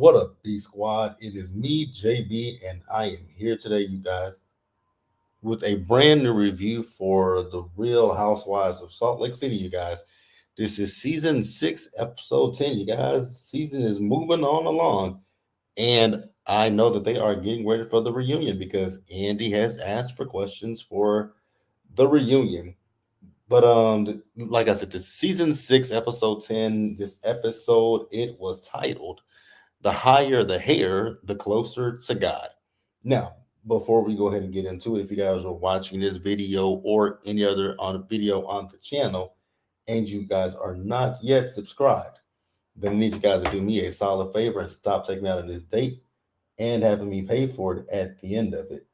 What up, B Squad? It is me, JB, and I am here today, you guys, with a brand new review for the Real Housewives of Salt Lake City, you guys. This is season 6, episode 10, you guys. Season is moving on along, and I know that they are getting ready for the reunion because Andy has asked for questions for the reunion. But like I said, this season 6, episode 10, this episode, it was titled The Higher the Hair, the Closer to God. Now, before we go ahead and get into it, if you guys are watching this video or any other on video on the channel and you guys are not yet subscribed, then I need you guys to do me a solid favor and stop taking out on this date and having me pay for it at the end of it.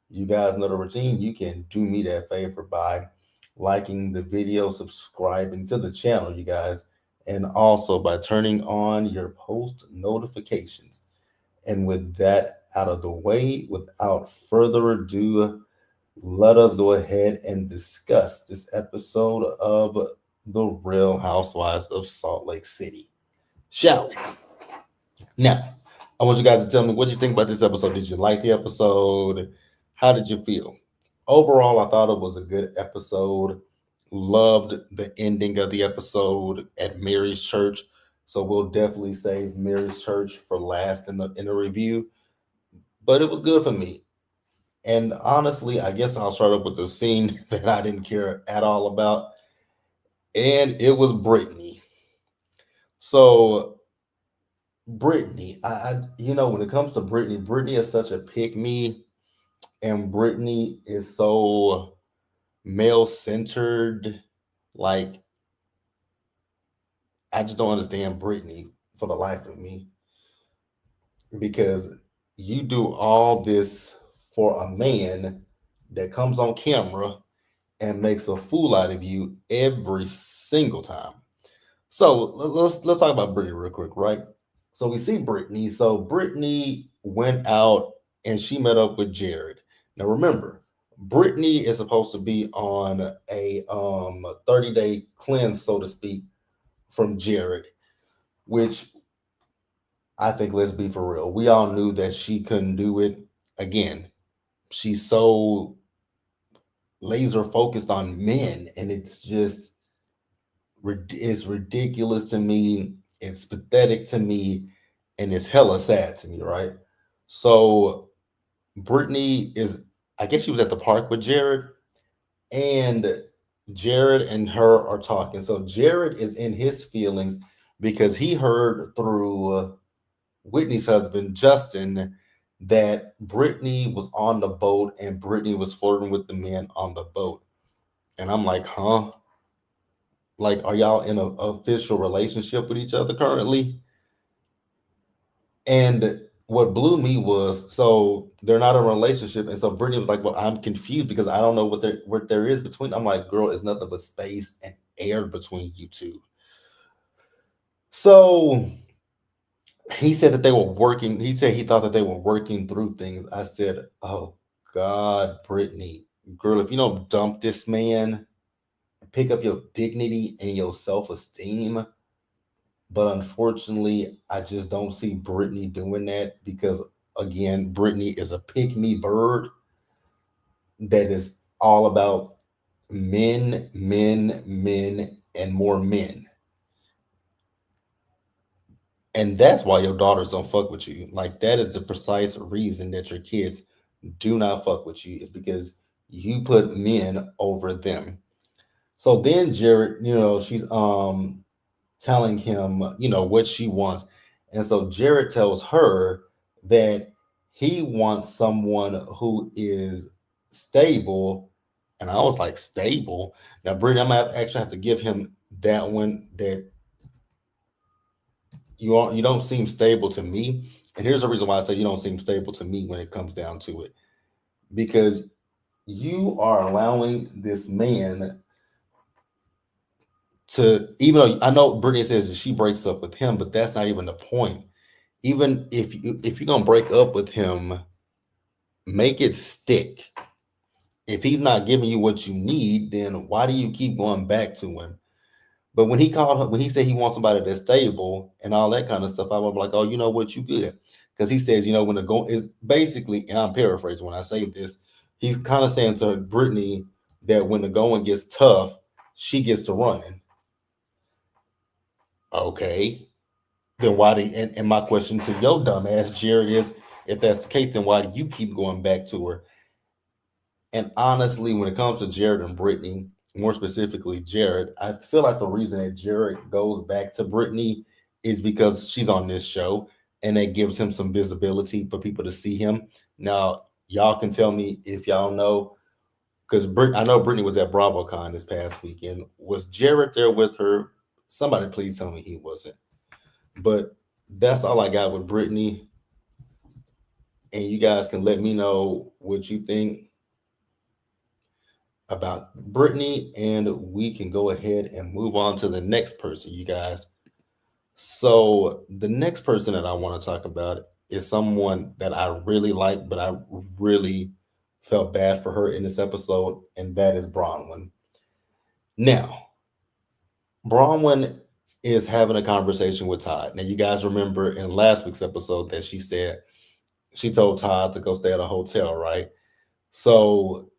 You guys know the routine. You can do me that favor by liking the video, subscribing to the channel, you guys, and also by turning on your post notifications. And with that out of the way, without further ado, let us go ahead and discuss this episode of The Real Housewives of Salt Lake City. Shall we? Now, I want you guys to tell me what you think about this episode. Did you like the episode? How did you feel? Overall, I thought it was a good episode. Loved the ending of the episode at Mary's church. So we'll definitely save Mary's church for last in the review. But it was good for me. And honestly, I guess I'll start up with the scene that I didn't care at all about. And it was Brittany. So Brittany, when it comes to Brittany, Brittany is such a pick me, and Brittany is so male centered. Like, I just don't understand Brittany for the life of me because you do all this for a man that comes on camera and makes a fool out of you every single time. So let's talk about Brittany real quick, right? So we see Brittany. So Brittany went out and she met up with Jared. Now remember, Brittany is supposed to be on a 30-day cleanse, so to speak, from Jared, which I think, let's be for real, we all knew that she couldn't do it. Again, she's so laser focused on men, and it's ridiculous to me. It's pathetic to me, and it's hella sad to me, right? So Brittany is, I guess she was at the park with Jared, and Jared and her are talking. So Jared is in his feelings because he heard through Whitney's husband, Justin, that Brittany was on the boat and Brittany was flirting with the men on the boat. And I'm like, huh? Like, are y'all in an official relationship with each other currently? And what blew me was, so they're not in a relationship. And so Brittany was like, well, I'm confused because I don't know what there is between. I'm like, girl, it's nothing but space and air between you two. So he said that they were working. He said he thought that they were working through things. I said, oh God, Brittany, girl, if you don't dump this man, pick up your dignity and your self-esteem. But unfortunately, I just don't see Brittany doing that because, again, Brittany is a pick me bird that is all about men, men, men, and more men. And that's why your daughters don't fuck with you. Like, that is the precise reason that your kids do not fuck with you, is because you put men over them. So then Jared, she's telling him, what she wants. And so Jared tells her that he wants someone who is stable. And I was like, stable? Now, Brittany, I'm gonna actually have to give him that one, that you don't seem stable to me. And here's the reason why I say you don't seem stable to me when it comes down to it. Because you are allowing this man to, even though I know Brittany says that she breaks up with him, but that's not even the point. Even if you're gonna break up with him, make it stick. If he's not giving you what you need, then why do you keep going back to him? But when he called her, when he said he wants somebody that's stable and all that kind of stuff, I was like, oh, you know what, you good. Because he says, when the go is basically, and I'm paraphrasing when I say this, he's kind of saying to Brittany that when the going gets tough, she gets to running. Okay. Then why do and my question to your dumb ass, Jerry, is if that's the case, then why do you keep going back to her? And honestly, when it comes to Jared and Brittany, more specifically Jared, I feel like the reason that Jared goes back to Brittany is because she's on this show and it gives him some visibility for people to see him. Now, y'all can tell me if y'all know, because I know Brittany was at BravoCon this past weekend. Was Jared there with her? Somebody please tell me he wasn't. But that's all I got with Brittany. And you guys can let me know what you think about Brittany, and we can go ahead and move on to the next person, you guys. So, the next person that I want to talk about is someone that I really like, but I really felt bad for her in this episode, and that is Bronwyn. Now, Bronwyn is having a conversation with Todd. Now, you guys remember in last week's episode that she said she told Todd to go stay at a hotel, right? So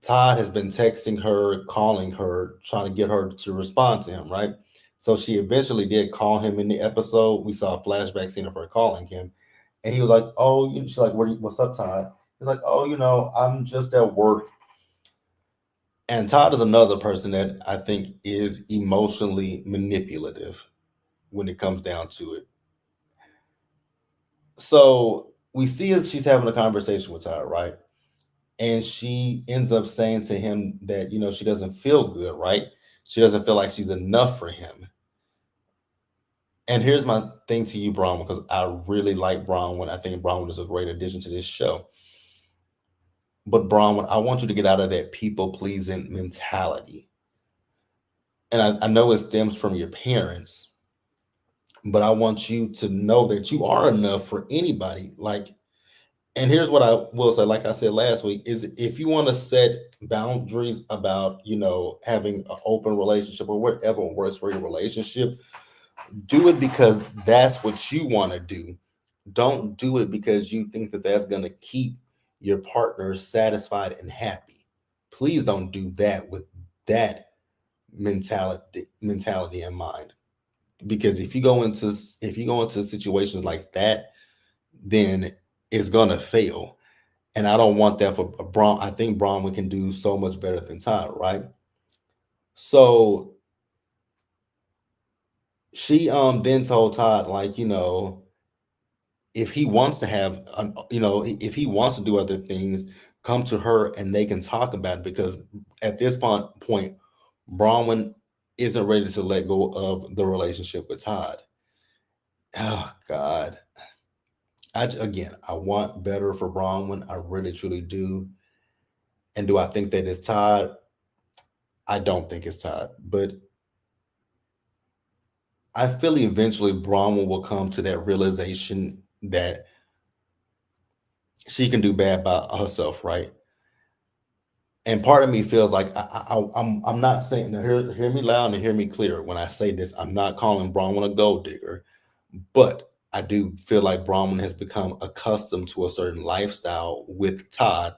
Todd has been texting her, calling her, trying to get her to respond to him, right? So she eventually did call him in the episode. We saw a flashback scene of her calling him. And he was like, oh, she's like, what's up, Todd? He's like, oh, I'm just at work. And Todd is another person that I think is emotionally manipulative when it comes down to it. So we see as she's having a conversation with Todd, right? And she ends up saying to him that she doesn't feel good, right? She doesn't feel like she's enough for him. And here's my thing to you, Bronwyn, because I really like Bronwyn. I think Bronwyn is a great addition to this show. But Bronwyn, I want you to get out of that people pleasing mentality. And I know it stems from your parents, but I want you to know that you are enough for anybody. Like, and here's what I will say, like I said last week, is if you want to set boundaries about, having an open relationship or whatever works for your relationship, do it because that's what you want to do. Don't do it because you think that that's going to keep your partner satisfied and happy. Please don't do that with that mentality in mind. Because if you go into situations like that, then it's gonna fail. And I don't want that for Braun. I think Bronwyn can do so much better than Todd, right? So she then told Todd, like, if he wants to have if he wants to do other things, come to her and they can talk about it, because at this point Bronwyn isn't ready to let go of the relationship with Todd. Oh God. I want better for Bronwyn. I really truly do. And do I think that it's Todd? I don't think it's Todd, but I feel eventually Bronwyn will come to that realization that she can do bad by herself, right? And part of me feels like I'm not saying, now hear me loud and hear me clear when I say this. I'm not calling Bronwyn a gold digger, but I do feel like Bronwyn has become accustomed to a certain lifestyle with Todd,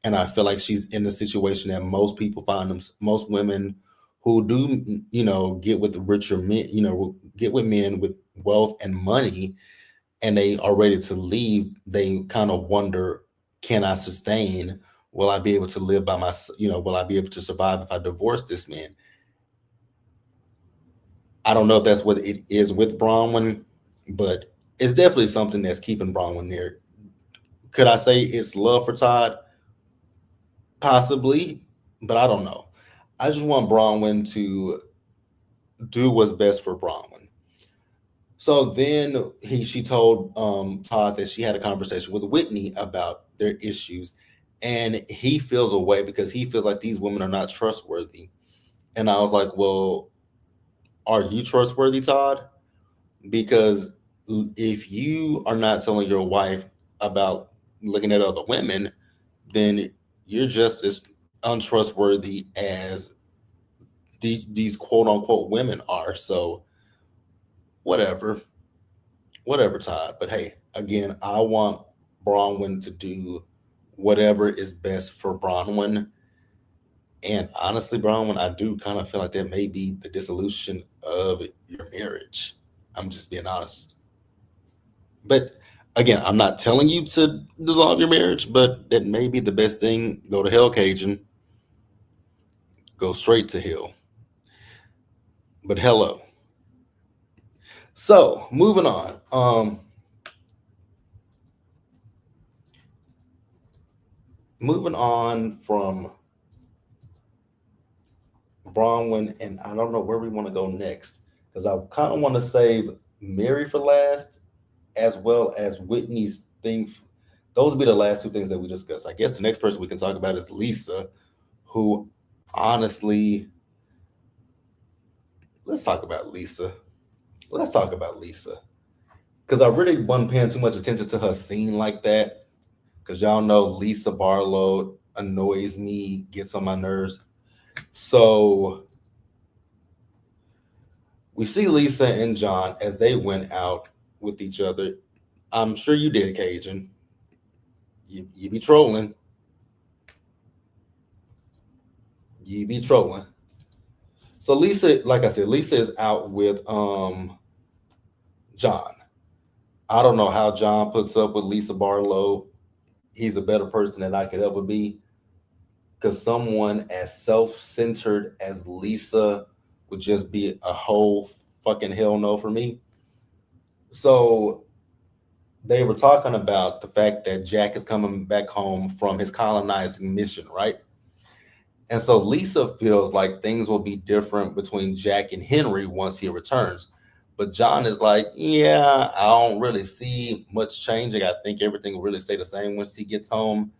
and I feel like she's in the situation that most people find them. Most women who do, get with richer men, get with men with wealth and money, and they are ready to leave. They kind of wonder, can I sustain? Will I be able to live by my, will I be able to survive if I divorce this man? I don't know if that's what it is with Bronwyn, but it's definitely something that's keeping Bronwyn there. Could I say it's love for Todd? Possibly, but I don't know. I just want Bronwyn to do what's best for Bronwyn. So then she told Todd that she had a conversation with Whitney about their issues, and he feels away because he feels like these women are not trustworthy. And I was like, well, are you trustworthy, Todd? Because if you are not telling your wife about looking at other women, then you're just as untrustworthy as these quote unquote women are. So whatever, whatever, Todd. But hey, again, I want Bronwyn to do whatever is best for Bronwyn. And honestly, Bronwyn, I do kind of feel like that may be the dissolution of your marriage. I'm just being honest. But again, I'm not telling you to dissolve your marriage, but that may be the best thing. Go to hell, Cajun. Go straight to hell. But hello. So moving on. Moving on from Bronwyn, and I don't know where we want to go next because I kind of want to save Mary for last, as well as Whitney's thing. Those would be the last two things that we discuss. I guess the next person we can talk about is Lisa, who honestly, let's talk about Lisa. Let's talk about Lisa. Because I really wasn't paying too much attention to her scene like that. Because y'all know Lisa Barlow annoys me, gets on my nerves. So we see Lisa and John as they went out with each other. I'm sure you did, Cajun. You be trolling. You be trolling. So Lisa, like I said, Lisa is out with John. I don't know how John puts up with Lisa Barlow. He's a better person than I could ever be. Because someone as self-centered as Lisa would just be a whole fucking hell no for me. So they were talking about the fact that Jack is coming back home from his colonizing mission, right? And so Lisa feels like things will be different between Jack and Henry once he returns. But John is like, yeah, I don't really see much changing. I think everything will really stay the same once he gets home.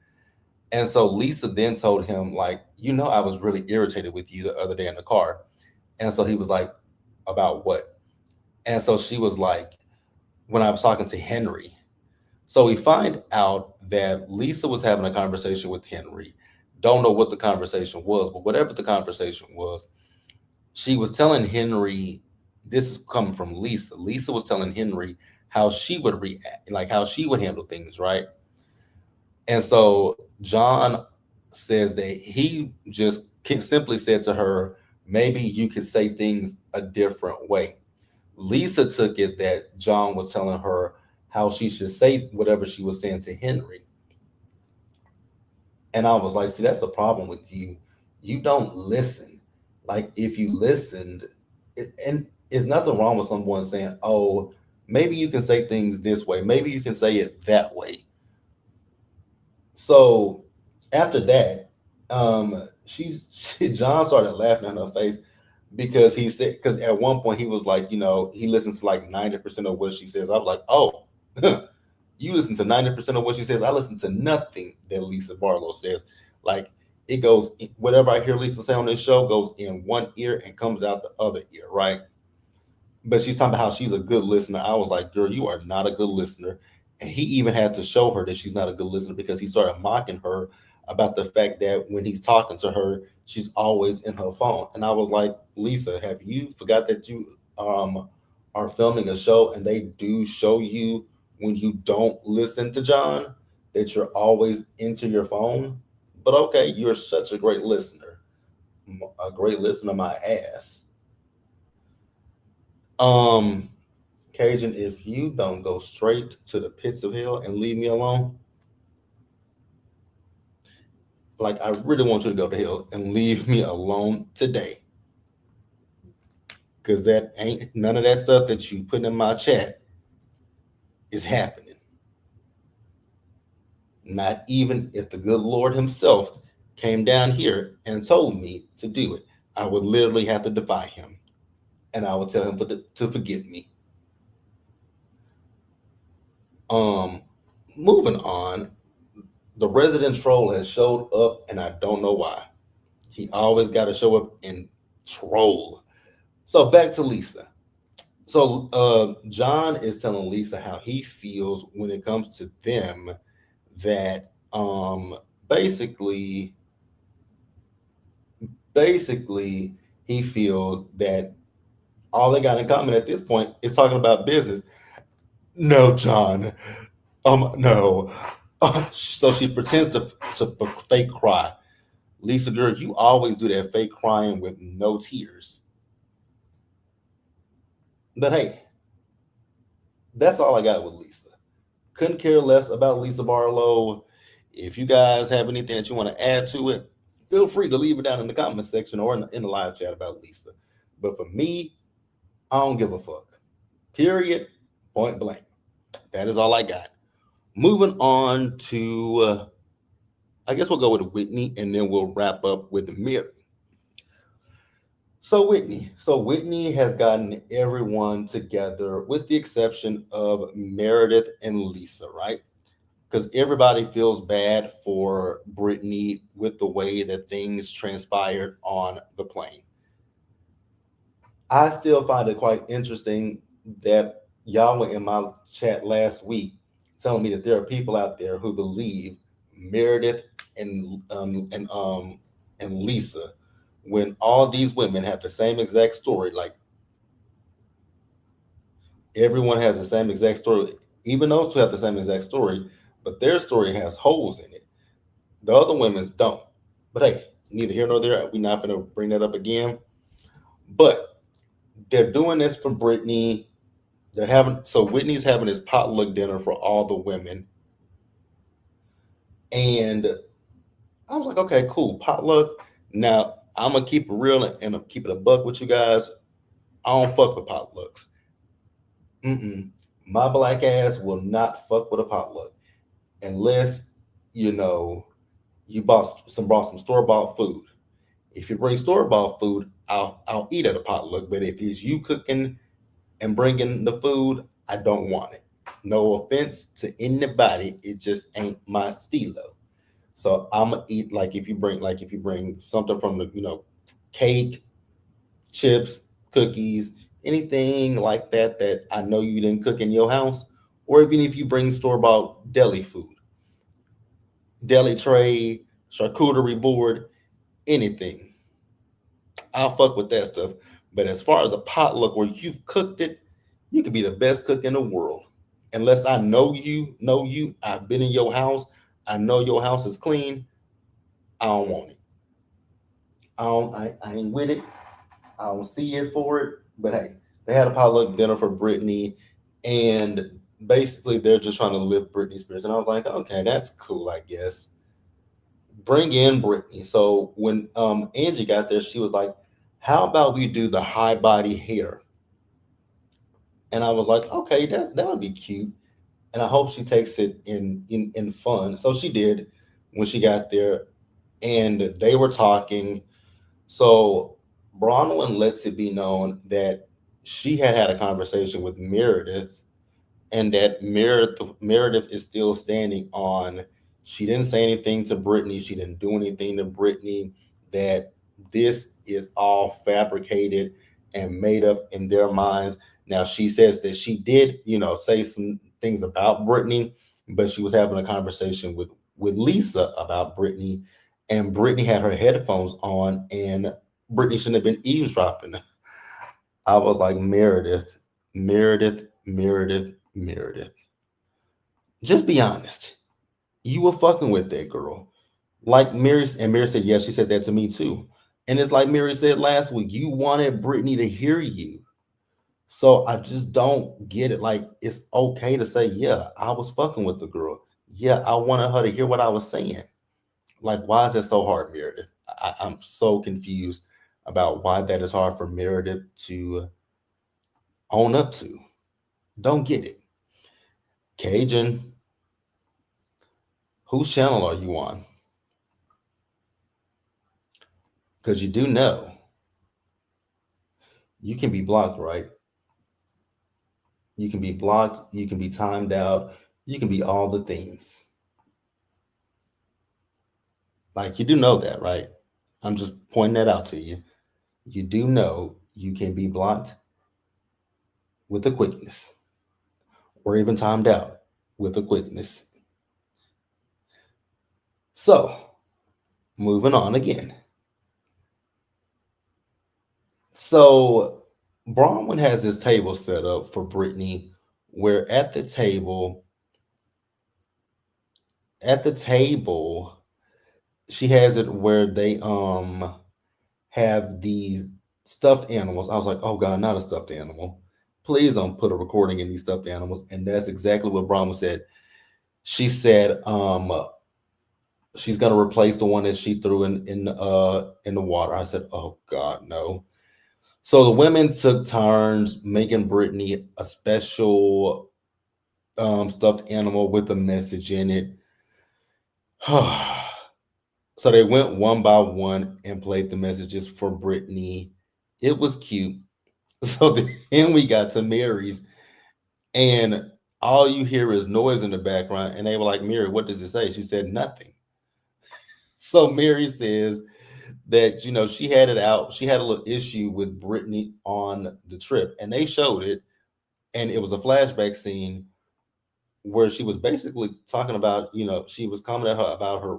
And so Lisa then told him, like, I was really irritated with you the other day in the car. And so he was like, about what? And so she was like, when I was talking to Henry. So we find out that Lisa was having a conversation with Henry. Don't know what the conversation was, but whatever the conversation was, she was telling Henry, this is coming from Lisa. Lisa was telling Henry how she would react, like how she would handle things, right? And so John says that he just simply said to her, maybe you could say things a different way. Lisa took it that John was telling her how she should say whatever she was saying to Henry. And I was like, see, that's a problem with you. You don't listen. Like, if you listened, and there's nothing wrong with someone saying, oh, maybe you can say things this way. Maybe you can say it that way. So after that, John started laughing in her face because he said, because at one point he was like, he listens to like 90% of what she says. I was like, oh, you listen to 90% of what she says. I listen to nothing that Lisa Barlow says. Like, it goes, whatever I hear Lisa say on this show goes in one ear and comes out the other ear, right? But she's talking about how she's a good listener. I was like, girl, you are not a good listener. And he even had to show her that she's not a good listener because he started mocking her about the fact that when he's talking to her, she's always in her phone. And I was like, Lisa, have you forgot that you are filming a show and they do show you when you don't listen to John that you're always into your phone? But okay, you're such a great listener. A great listener, my ass. Um, Cajun, if you don't go straight to the pits of hell and leave me alone, like I really want you to go to hell and leave me alone today. Cause that ain't none of that stuff that you put in my chat is happening. Not even if the good Lord himself came down here and told me to do it. I would literally have to defy him. And I would tell him to forgive me. Um, Moving on, the resident troll has showed up, and I don't know why. He always got to show up and troll. So back to Lisa. So John is telling Lisa how he feels when it comes to them that basically he feels that all they got in common at this point is talking about business. No, John. No. So she pretends to fake cry. Lisa, girl, you always do that fake crying with no tears. But hey, that's all I got with Lisa. Couldn't care less about Lisa Barlow. If you guys have anything that you want to add to it, feel free to leave it down in the comment section or in the live chat about Lisa. But for me, I don't give a fuck. Period. Point blank. That is all I got. Moving on to, I guess we'll go with Whitney and then we'll wrap up with Mary. So Whitney has gotten everyone together with the exception of Meredith and Lisa, right? Because everybody feels bad for Brittany with the way that things transpired on the plane. I still find it quite interesting that y'all were in my chat last week telling me that there are people out there who believe Meredith and and Lisa, when all these women have the same exact story, like everyone has the same exact story. Even those two have the same exact story, but their story has holes in it. The other women's don't. But hey, neither here nor there. We're not going to bring that up again. But they're doing this for Brittany. They're having so Whitney's having this potluck dinner for all the women, and I was like, okay, cool, potluck. Now I'm gonna keep it real and keep it a buck with you guys. I don't fuck with potlucks. Mm-mm. My black ass will not fuck with a potluck unless you know you brought some store bought food. If you bring store bought food, I'll eat at a potluck. But if it's you cooking and bringing the food, I don't want it. No offense to anybody, it just ain't my stilo. So I'm gonna eat like if you bring something from the cake, chips, cookies, anything like that that I know you didn't cook in your house, or even if you bring store bought deli food, deli tray, charcuterie board, anything. I'll fuck with that stuff. But as far as a potluck where you've cooked it, you could be the best cook in the world. Unless I know you, I've been in your house, I know your house is clean, I don't want it. I ain't with it. I don't see it for it. But hey, they had a potluck dinner for Brittany, and basically they're just trying to lift Britney's spirits. And I was like, okay, that's cool, I guess. Bring in Brittany. So when Angie got there, she was like, how about we do the high body hair? And I was like, okay, that would be cute. And I hope she takes it in fun. So she did when she got there, and they were talking. So Bronwyn lets it be known that she had a conversation with Meredith, and that Meredith is still standing on. She didn't say anything to Brittany. She didn't do anything to Brittany. That this is all fabricated and made up in their minds. Now she says that she did, say some things about Brittany, but she was having a conversation with Lisa about Brittany, and Brittany had her headphones on, and Brittany shouldn't have been eavesdropping. I was like, Meredith, Meredith, Meredith, Meredith. Just be honest. You were fucking with that girl. Like Mary, and Mary said, yeah, she said that to me too. And it's like Mary said last week, you wanted Brittany to hear you. So I just don't get it. Like, it's okay to say, yeah, I was fucking with the girl. Yeah, I wanted her to hear what I was saying. Like, why is that so hard, Meredith? I'm so confused about why that is hard for Meredith to own up to. Don't get it. Cajun, whose channel are you on? Because you do know you can be blocked, right? You can be blocked, you can be timed out, you can be all the things. Like, you do know that, right? I'm just pointing that out to you. You do know you can be blocked with a quickness, or even timed out with a quickness. So, moving on again. So Bronwyn has this table set up for Brittany, where at the table, she has it where they have these stuffed animals. I was like, oh God, not a stuffed animal. Please don't put a recording in these stuffed animals. And that's exactly what Bronwyn said. She said she's gonna replace the one that she threw in the water. I said, oh God, no. So the women took turns making Brittany a special stuffed animal with a message in it. So they went one by one and played the messages for Brittany. It was cute. So then we got to Mary's, and all you hear is noise in the background. And they were like, Mary, what does it say? She said, nothing. So Mary says that, she had it out. She had a little issue with Brittany on the trip, and they showed it. And it was a flashback scene where she was basically talking about, she was commenting her about her,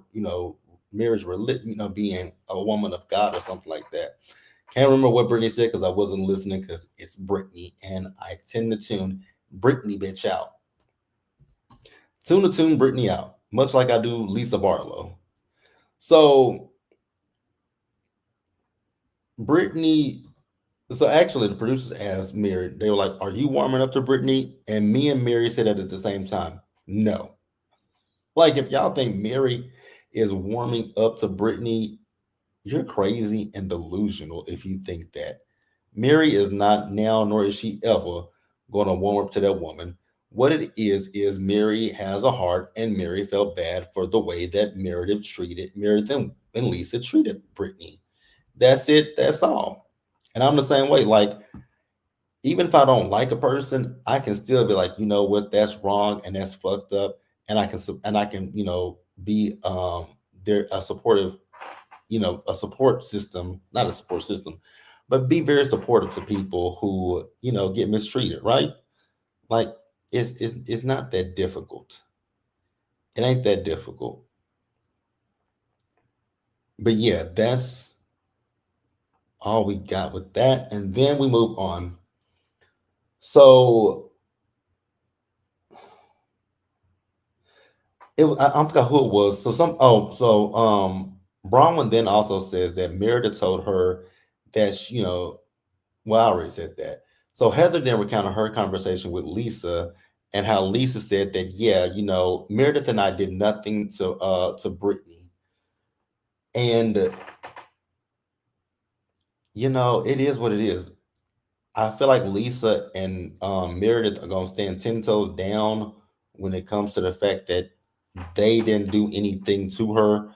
marriage, being a woman of God or something like that. Can't remember what Brittany said because I wasn't listening because it's Brittany and I tend to tune Brittany bitch out. Tune Brittany out, much like I do Lisa Barlow. So Brittany, so actually the producers asked Mary, they were like, are you warming up to Brittany? And me and Mary said that at the same time. No. Like if y'all think Mary is warming up to Brittany, you're crazy and delusional if you think that. Mary is not now, nor is she ever going to warm up to that woman. What it is Mary has a heart, and Mary felt bad for the way that Meredith and Lisa treated Brittany. That's it. That's all. And I'm the same way. Like, even if I don't like a person, I can still be like, you know what, that's wrong and that's fucked up, and I can be there a supportive, a support system, not a support system, but be very supportive to people who get mistreated, right? Like it's not that difficult. It ain't that difficult. But yeah, that's all we got with that, and then we move on. So I forgot who it was. Bronwyn then also says that Meredith told her that well, I already said that. So Heather then recounted her conversation with Lisa and how Lisa said that, yeah, Meredith and I did nothing to Brittany. And it is what it is. I feel like Lisa and Meredith are gonna stand 10 toes down when it comes to the fact that they didn't do anything to her,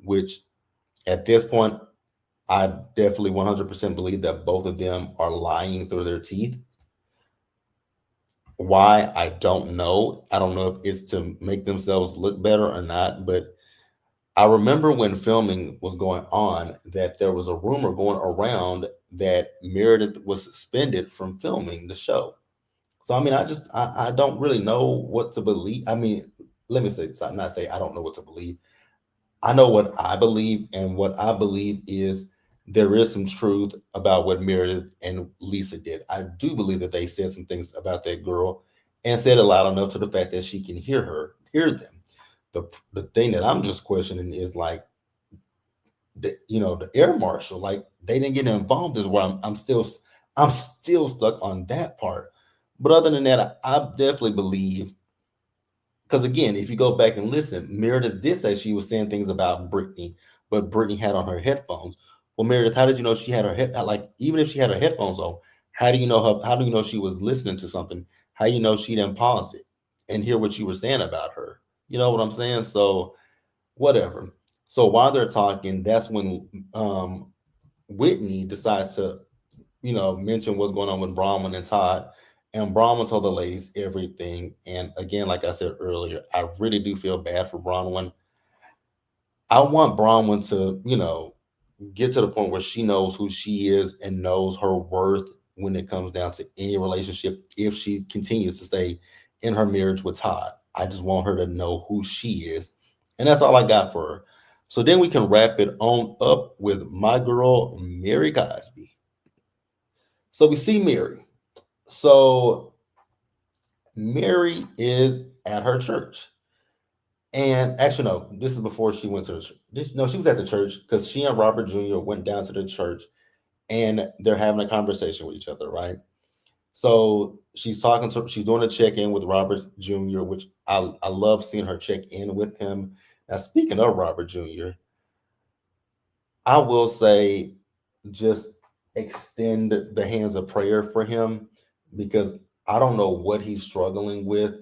which at this point I definitely 100% believe that both of them are lying through their teeth. Why? I don't know. I don't know if it's to make themselves look better or not, but I remember when filming was going on that there was a rumor going around that Meredith was suspended from filming the show. So I mean, I don't really know what to believe. I mean, let me say, not say I don't know what to believe. I know what I believe, and what I believe is there is some truth about what Meredith and Lisa did. I do believe that they said some things about that girl and said it loud enough to the fact that she can hear them. The the thing that I'm just questioning is like the air marshal, like they didn't get involved is where I'm still stuck on that part. But other than that, I definitely believe, because again, if you go back and listen, Meredith did say she was saying things about Brittany, but Brittany had on her headphones. Well, Meredith, how did you know she had her head, like, even if she had her headphones on, how do you know she was listening to something? How you know she didn't pause it and hear what you were saying about her? You know what I'm saying? So whatever. So while they're talking, that's when Whitney decides to mention what's going on with Brahman and Todd. And Brahman told the ladies everything. And again, like I said earlier, I really do feel bad for Bronwyn. I want Bronwyn to, get to the point where she knows who she is and knows her worth when it comes down to any relationship if she continues to stay in her marriage with Todd. I just want her to know who she is. And that's all I got for her. So then we can wrap it on up with my girl, Mary Cosby. So we see Mary. So Mary is at her church. And actually, no, this is before she went to the church. No, she was at the church because she and Robert Jr. went down to the church and they're having a conversation with each other, right? So she's doing a check in with Robert Jr., which I love seeing her check in with him. Now, speaking of Robert Jr., I will say just extend the hands of prayer for him because I don't know what he's struggling with,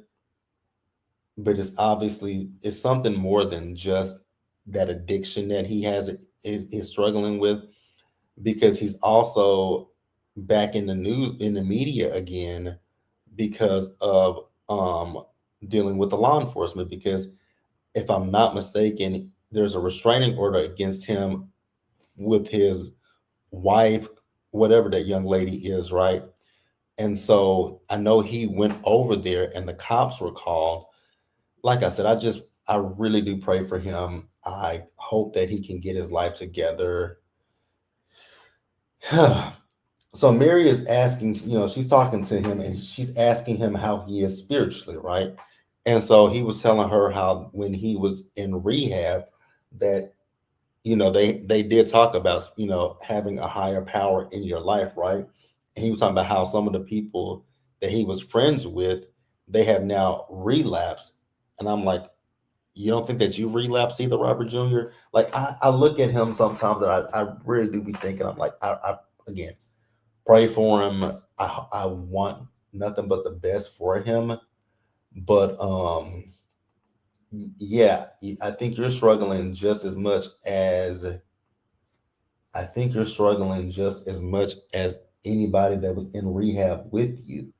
but it's something more than just that addiction that he is struggling with because he's also back in the news in the media again because of dealing with the law enforcement because if I'm not mistaken there's a restraining order against him with his wife, whatever that young lady is, right? And so I know he went over there and the cops were called. Like I said, I really do pray for him. I hope that he can get his life together. So Mary is asking, she's talking to him and she's asking him how he is spiritually, right? And so he was telling her how when he was in rehab that they did talk about having a higher power in your life, right? And he was talking about how some of the people that he was friends with, they have now relapsed. And I'm like, you don't think that you relapsed either, Robert Jr.? Like I look at him sometimes and I really do be thinking, I'm like, I again pray for him. I want nothing but the best for him. But yeah, I think you're struggling just as much as I think you're struggling just as much as anybody that was in rehab with you.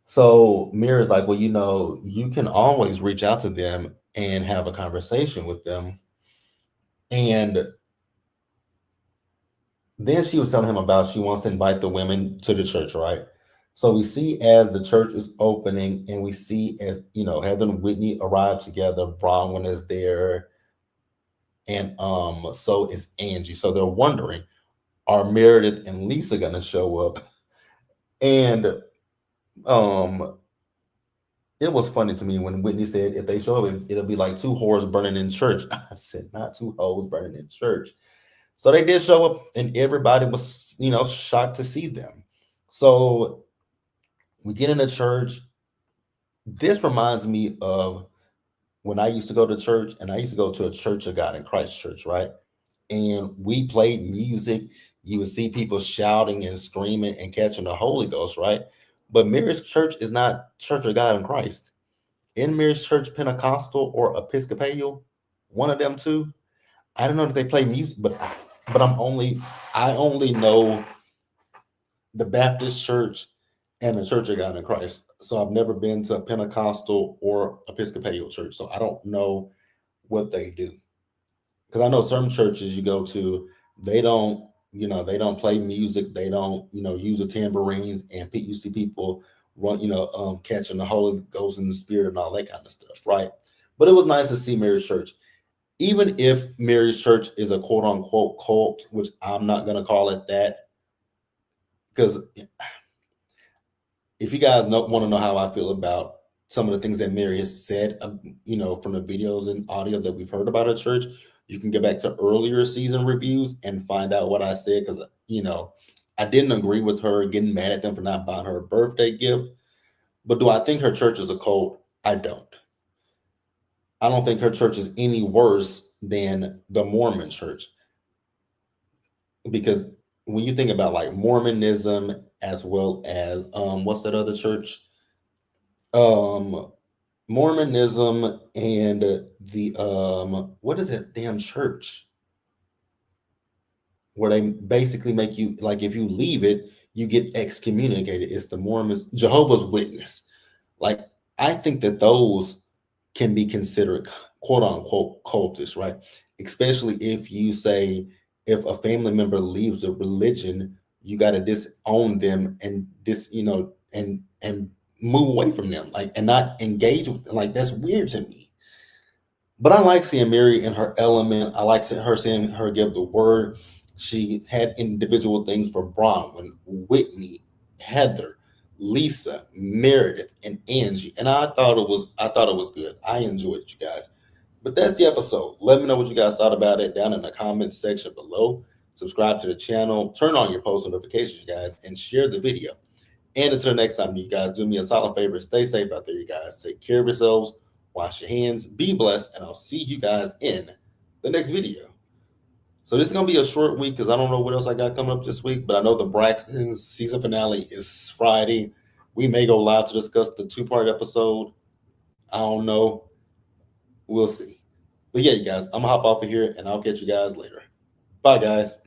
So Mira's like, well, you can always reach out to them and have a conversation with them. And then she was telling him about she wants to invite the women to the church, right? So we see as the church is opening, and we see as Heather and Whitney arrive together. Bronwyn is there, and so is Angie. So they're wondering, are Meredith and Lisa gonna show up? And um, it was funny to me when Whitney said if they show up, it'll be like two whores burning in church. I said, not two hoes burning in church. So they did show up, and everybody was, shocked to see them. So we get into church. This reminds me of when I used to go to church, and I used to go to a Church of God in Christ church, right? And we played music. You would see people shouting and screaming and catching the Holy Ghost, right? But Mary's church is not Church of God in Christ. In Mary's church, Pentecostal or Episcopal, one of them two. I don't know if they play music, but I only know the Baptist church and the Church of God in Christ. So I've never been to a Pentecostal or Episcopal church. So I don't know what they do. Because I know some churches you go to, they don't play music, they don't, use the tambourines, and you see people run, catching the Holy Ghost in the Spirit and all that kind of stuff, right? But it was nice to see Mary's church, even if Mary's church is a quote unquote cult, which I'm not going to call it that, because if you guys want to know how I feel about some of the things that Mary has said, from the videos and audio that we've heard about her church, you can get back to earlier season reviews and find out what I said because, I didn't agree with her getting mad at them for not buying her a birthday gift. But do I think her church is a cult? I don't. I don't think her church is any worse than the Mormon church because when you think about like Mormonism as well as what's that other church? Um Mormonism and the what is it damn church where they basically make you like if you leave it you get excommunicated. It's the Mormons, Jehovah's Witness. Like I think that those can be considered quote unquote cultish, right? Especially if you say if a family member leaves a religion, you got to disown them and and move away from them, like and not engage with them. Like that's weird to me. But I like seeing Mary in her element. I like her seeing her give the word. She had individual things for Bronwyn, Whitney, Heather, Lisa, Meredith, and Angie. And I thought it was good. I enjoyed it, you guys. But that's the episode. Let me know what you guys thought about it down in the comments section below. Subscribe to the channel, turn on your post notifications, you guys, and share the video. And until next time, you guys, do me a solid favor. Stay safe out there, you guys. Take care of yourselves. Wash your hands. Be blessed. And I'll see you guys in the next video. So this is going to be a short week because I don't know what else I got coming up this week. But I know the Braxton's season finale is Friday. We may go live to discuss the two-part episode. I don't know. We'll see. But yeah, you guys, I'm going to hop off of here and I'll catch you guys later. Bye, guys.